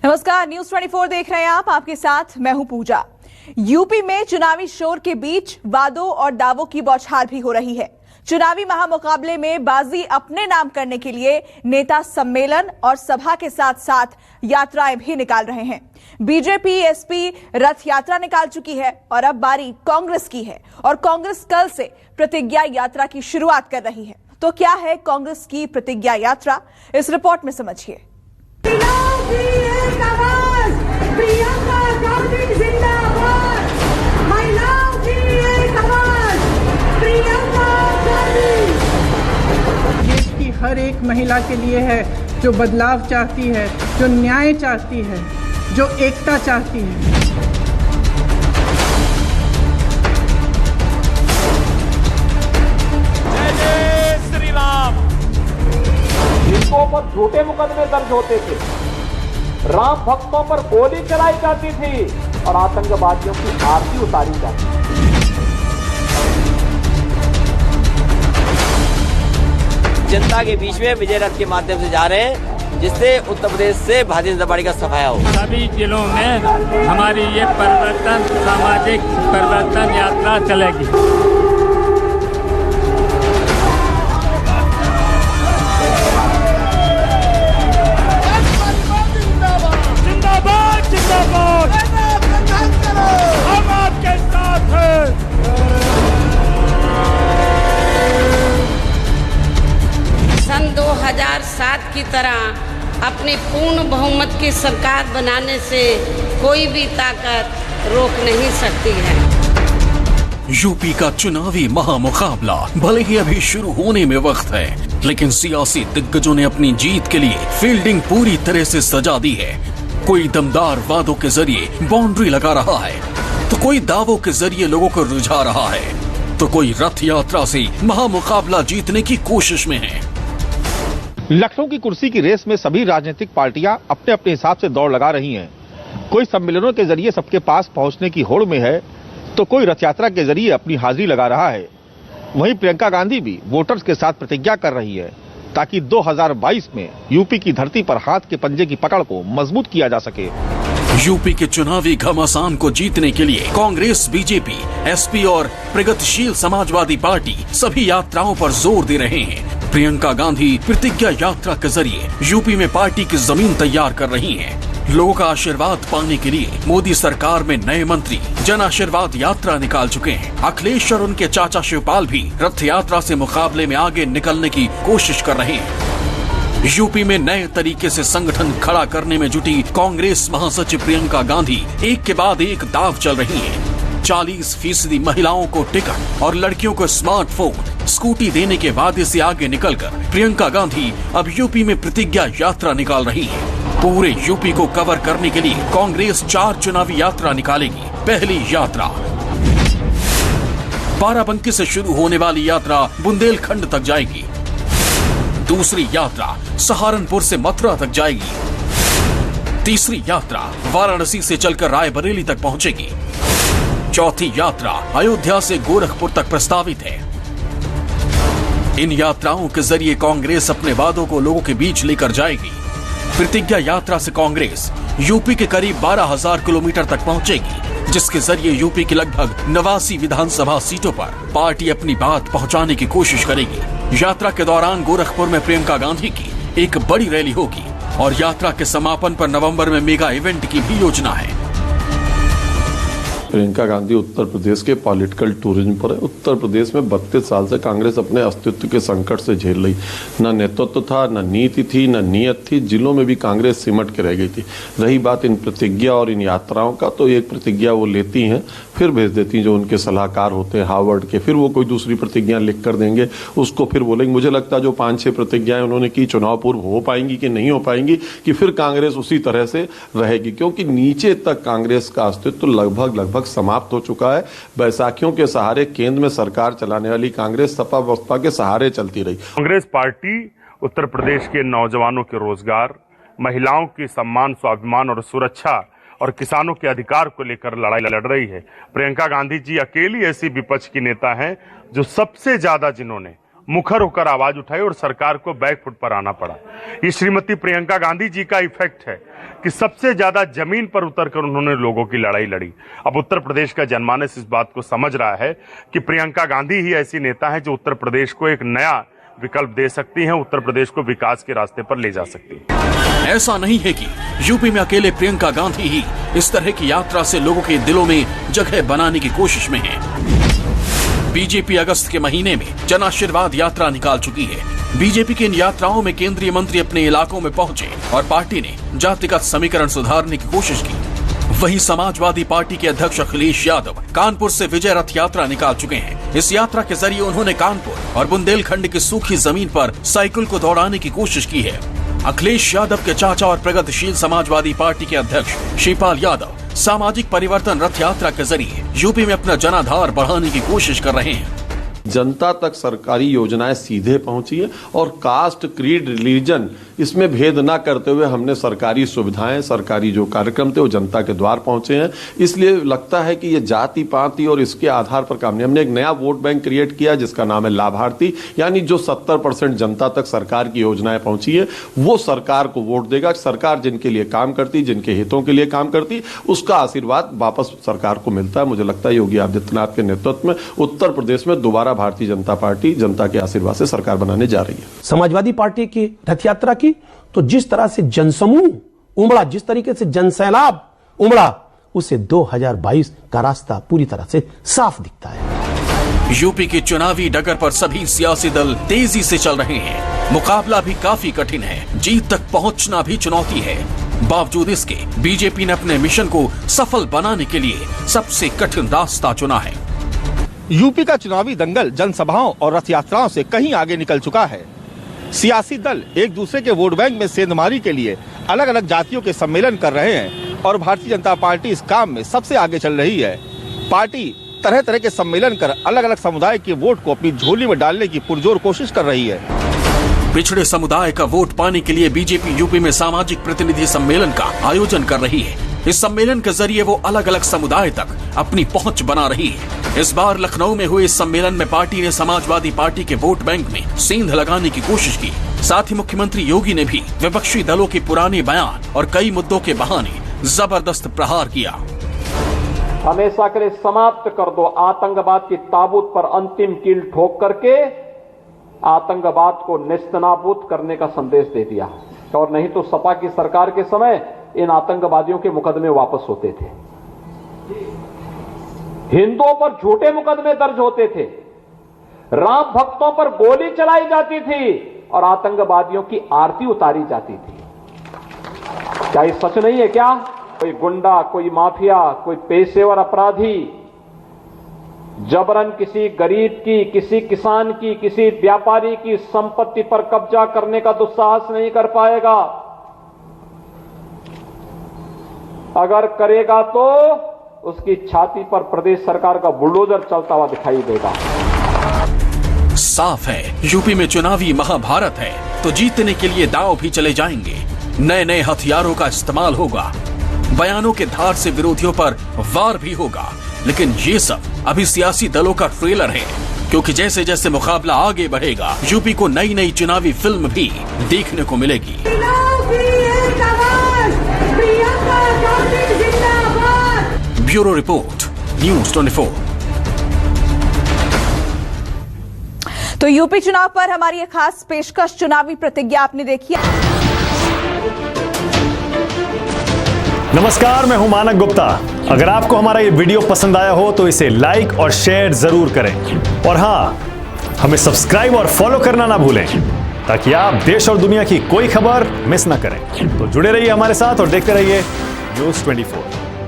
नमस्कार, न्यूज 24 देख रहे हैं आप। आपके साथ मैं हूं पूजा। यूपी में चुनावी शोर के बीच वादों और दावों की बौछार भी हो रही है। चुनावी महामुकाबले में बाजी अपने नाम करने के लिए नेता सम्मेलन और सभा के साथ साथ यात्राएं भी निकाल रहे हैं। बीजेपी एसपी रथ यात्रा निकाल चुकी है और अब बारी कांग्रेस की है और कांग्रेस कल से प्रतिज्ञा यात्रा की शुरुआत कर रही है। तो क्या है कांग्रेस की प्रतिज्ञा यात्रा, इस रिपोर्ट में समझिए। देश की हर एक महिला के लिए है जो बदलाव चाहती है, जो न्याय चाहती है, जो एकता चाहती है। जय श्री राम। जिनके ऊपर झूठे मुकदमे दर्ज होते थे, राम भक्तों पर गोली चलाई जाती थी और आतंकवादियों की आरती उतारी जाती थी। जनता के बीच में विजय रथ के माध्यम से जा रहे हैं, जिससे उत्तर प्रदेश से भारतीय जनता पार्टी का सफाया हो। सभी जिलों में हमारी ये परिवर्तन, सामाजिक परिवर्तन यात्रा चलेगी। जिंदाबाद जिंदाबाद, हम आपके साथ हैं। सन 2007 की तरह अपनी पूर्ण बहुमत की सरकार बनाने से कोई भी ताकत रोक नहीं सकती है। यूपी का चुनावी महामुकाबला भले ही अभी शुरू होने में वक्त है, लेकिन सियासी दिग्गजों ने अपनी जीत के लिए फील्डिंग पूरी तरह से सजा दी है। कोई दमदार वादों के जरिए बाउंड्री लगा रहा है, तो कोई दावों के जरिए लोगों को रुझा रहा है, तो कोई रथ यात्रा से महामुकाबला जीतने की कोशिश में है। लखनऊ की कुर्सी की रेस में सभी राजनीतिक पार्टियां अपने अपने हिसाब से दौड़ लगा रही हैं। कोई सम्मेलनों के जरिए सबके पास पहुंचने की होड़ में है, तो कोई रथ यात्रा के जरिए अपनी हाजिरी लगा रहा है। वहीं प्रियंका गांधी भी वोटर्स के साथ प्रतिज्ञा कर रही है ताकि 2022 में यूपी की धरती पर हाथ के पंजे की पकड़ को मजबूत किया जा सके। यूपी के चुनावी घमासान को जीतने के लिए कांग्रेस, बीजेपी, एसपी और प्रगतिशील समाजवादी पार्टी सभी यात्राओं पर जोर दे रहे हैं। प्रियंका गांधी प्रतिज्ञा यात्रा के जरिए यूपी में पार्टी की जमीन तैयार कर रही हैं। लोगों का आशीर्वाद पाने के लिए मोदी सरकार में नए मंत्री जन आशीर्वाद यात्रा निकाल चुके हैं। अखिलेश और उनके चाचा शिवपाल भी रथ यात्रा से मुकाबले में आगे निकलने की कोशिश कर रहे हैं। यूपी में नए तरीके से संगठन खड़ा करने में जुटी कांग्रेस महासचिव प्रियंका गांधी एक के बाद एक दाव चल रही हैं। 40% महिलाओं को टिकट और लड़कियों को स्मार्टफोन, स्कूटी देने के वादे से आगे निकलकर प्रियंका गांधी अब यूपी में प्रतिज्ञा यात्रा निकाल रही है। पूरे यूपी को कवर करने के लिए कांग्रेस 4 चुनावी यात्रा निकालेगी। पहली यात्रा बाराबंकी से शुरू होने वाली यात्रा बुंदेलखंड तक जाएगी। दूसरी यात्रा सहारनपुर से मथुरा तक जाएगी। तीसरी यात्रा वाराणसी से चलकर रायबरेली तक पहुंचेगी। चौथी यात्रा अयोध्या से गोरखपुर तक प्रस्तावित है। इन यात्राओं के जरिए कांग्रेस अपने वादों को लोगों के बीच लेकर जाएगी। प्रतिज्ञा यात्रा से कांग्रेस यूपी के करीब 12,000 किलोमीटर तक पहुंचेगी, जिसके जरिए यूपी की लगभग 89 विधानसभा सीटों पर पार्टी अपनी बात पहुंचाने की कोशिश करेगी। यात्रा के दौरान गोरखपुर में प्रियंका गांधी की एक बड़ी रैली होगी और यात्रा के समापन पर नवंबर में मेगा इवेंट की भी योजना है। प्रियंका गांधी उत्तर प्रदेश के पॉलिटिकल टूरिज्म पर है। उत्तर प्रदेश में 32 साल से कांग्रेस अपने अस्तित्व के संकट से झेल रही। न नेतृत्व था, न नीति थी, न नीयत थी। जिलों में भी कांग्रेस सिमट के रह गई थी। रही बात इन प्रतिज्ञा और इन यात्राओं का, तो एक प्रतिज्ञा वो लेती हैं, फिर भेज देती हैं जो उनके सलाहकार होते हैं हार्वर्ड के, फिर वो कोई दूसरी प्रतिज्ञा लिख कर देंगे, उसको फिर बोलेंगे। मुझे लगता है जो 5-6 प्रतिज्ञाएं उन्होंने की, चुनाव पूर्व हो पाएंगी कि नहीं हो पाएंगी, कि फिर कांग्रेस उसी तरह से रहेगी, क्योंकि नीचे तक कांग्रेस का अस्तित्व लगभग समाप्त हो चुका है। बैसाखियों के सहारे केंद्र में सरकार चलाने वाली कांग्रेस सपा बसपा के सहारे चलती रही। कांग्रेस पार्टी उत्तर प्रदेश के नौजवानों के रोजगार, महिलाओं की सम्मान, स्वाभिमान और सुरक्षा और किसानों के अधिकार को लेकर लड़ाई लड़ रही है। प्रियंका गांधी जी अकेली ऐसी विपक्ष की नेता हैं जो सबसे ज्यादा जिन्होंने मुखर होकर आवाज उठाई और सरकार को बैकफुट पर आना पड़ा। ये श्रीमती प्रियंका गांधी जी का इफेक्ट है कि सबसे ज्यादा जमीन पर उतरकर उन्होंने लोगों की लड़ाई लड़ी। अब उत्तर प्रदेश का जनमानस इस बात को समझ रहा है कि प्रियंका गांधी ही ऐसी नेता है जो उत्तर प्रदेश को एक नया विकल्प दे सकती हैं, उत्तर प्रदेश को विकास के रास्ते पर ले जा सकती है। ऐसा नहीं है कि यूपी में अकेले प्रियंका गांधी ही इस तरह की यात्रा से लोगों के दिलों में जगह बनाने की कोशिश में है। बीजेपी अगस्त के महीने में जन आशीर्वाद यात्रा निकाल चुकी है। बीजेपी की इन यात्राओं में केंद्रीय मंत्री अपने इलाकों में पहुंचे और पार्टी ने जातिगत समीकरण सुधारने की कोशिश की। वहीं समाजवादी पार्टी के अध्यक्ष अखिलेश यादव कानपुर से विजय रथ यात्रा निकाल चुके हैं। इस यात्रा के जरिए उन्होंने कानपुर और बुंदेलखंड की सूखी जमीन पर साइकिल को दौड़ाने की कोशिश की है। अखिलेश यादव के चाचा और प्रगतिशील समाजवादी पार्टी के अध्यक्ष शिवपाल यादव सामाजिक परिवर्तन रथ यात्रा के जरिए यूपी में अपना जनाधार बढ़ाने की कोशिश कर रहे हैं। जनता तक सरकारी योजनाएं सीधे पहुंची है और कास्ट, क्रीड, रिलीजन इसमें भेद ना करते हुए हमने सरकारी सुविधाएं, सरकारी जो कार्यक्रम थे वो जनता के द्वार पहुंचे हैं। इसलिए लगता है कि ये जाति पाति और इसके आधार पर काम नहीं। हमने एक नया वोट बैंक क्रिएट किया जिसका नाम है लाभार्थी, यानी जो 70% जनता तक सरकार की योजनाएं पहुंची है वो सरकार को वोट देगा। सरकार जिनके लिए काम करती, जिनके हितों के लिए काम करती, उसका आशीर्वाद वापस सरकार को मिलता है। मुझे लगता है योगी आदित्यनाथ के नेतृत्व में उत्तर प्रदेश में दोबारा भारतीय जनता पार्टी जनता के आशीर्वाद से सरकार बनाने जा रही है। समाजवादी पार्टी की रथ यात्रा की तो जिस तरह से जनसमूह उमड़ा, जिस तरीके से जनसैलाब उमड़ा, उसे 2022 का रास्ता पूरी तरह से साफ दिखता है। यूपी की चुनावी डगर पर सभी सियासी दल तेजी से चल रहे हैं। मुकाबला भी काफी कठिन है, जीत तक पहुंचना भी चुनौती है। बावजूद इसके बीजेपी ने अपने मिशन को सफल बनाने के लिए सबसे कठिन रास्ता चुना है। यूपी का चुनावी दंगल जनसभाओं और रथ यात्राओं से कहीं आगे निकल चुका है। सियासी दल एक दूसरे के वोट बैंक में सेंधमारी के लिए अलग अलग जातियों के सम्मेलन कर रहे हैं और भारतीय जनता पार्टी इस काम में सबसे आगे चल रही है। पार्टी तरह तरह के सम्मेलन कर अलग अलग समुदाय के वोट को अपनी झोली में डालने की पुरजोर कोशिश कर रही है। पिछड़े समुदाय का वोट पाने के लिए बीजेपी यूपी में सामाजिक प्रतिनिधि सम्मेलन का आयोजन कर रही है। इस सम्मेलन के जरिए वो अलग अलग समुदाय तक अपनी पहुंच बना रही है। इस बार लखनऊ में हुए इस सम्मेलन में पार्टी ने समाजवादी पार्टी के वोट बैंक में सेंध लगाने की कोशिश की। साथ ही मुख्यमंत्री योगी ने भी विपक्षी दलों के पुराने बयान और कई मुद्दों के बहाने जबरदस्त प्रहार किया। हमेशा के लिए समाप्त कर दो आतंकवाद की ताबूत पर अंतिम कील ठोक करके आतंकवाद को नेस्तनाबूद करने का संदेश दे दिया। और नहीं तो सपा की सरकार के समय इन आतंकवादियों के मुकदमे वापस होते थे, हिंदुओं पर झूठे मुकदमे दर्ज होते थे, राम भक्तों पर गोली चलाई जाती थी और आतंकवादियों की आरती उतारी जाती थी। क्या ये सच नहीं है क्या? कोई गुंडा, कोई माफिया, कोई पेशेवर अपराधी जबरन किसी गरीब की, किसी किसान की, किसी व्यापारी की संपत्ति पर कब्जा करने का दुस्साहस नहीं कर पाएगा। अगर करेगा तो उसकी छाती पर प्रदेश सरकार का बुलडोजर चलता हुआ दिखाई देगा। साफ है यूपी में चुनावी महाभारत है, तो जीतने के लिए दांव भी चले जाएंगे। नए नए हथियारों का इस्तेमाल होगा, बयानों के धार से विरोधियों पर वार भी होगा। लेकिन ये सब अभी सियासी दलों का ट्रेलर है, क्योंकि जैसे जैसे मुकाबला आगे बढ़ेगा यूपी को नई नई चुनावी फिल्म भी देखने को मिलेगी। Bureau report, news 24। तो यूपी चुनाव पर हमारी एक खास पेशकश चुनावी प्रतिज्ञा आपने देखी। नमस्कार, मैं हूं मानक गुप्ता। अगर आपको हमारा ये वीडियो पसंद आया हो तो इसे लाइक और शेयर जरूर करें, और हां, हमें सब्सक्राइब और फॉलो करना ना भूलें ताकि आप देश और दुनिया की कोई खबर मिस ना करें। तो जुड़े रहिए हमारे साथ और देखते रहिए न्यूज़ 24।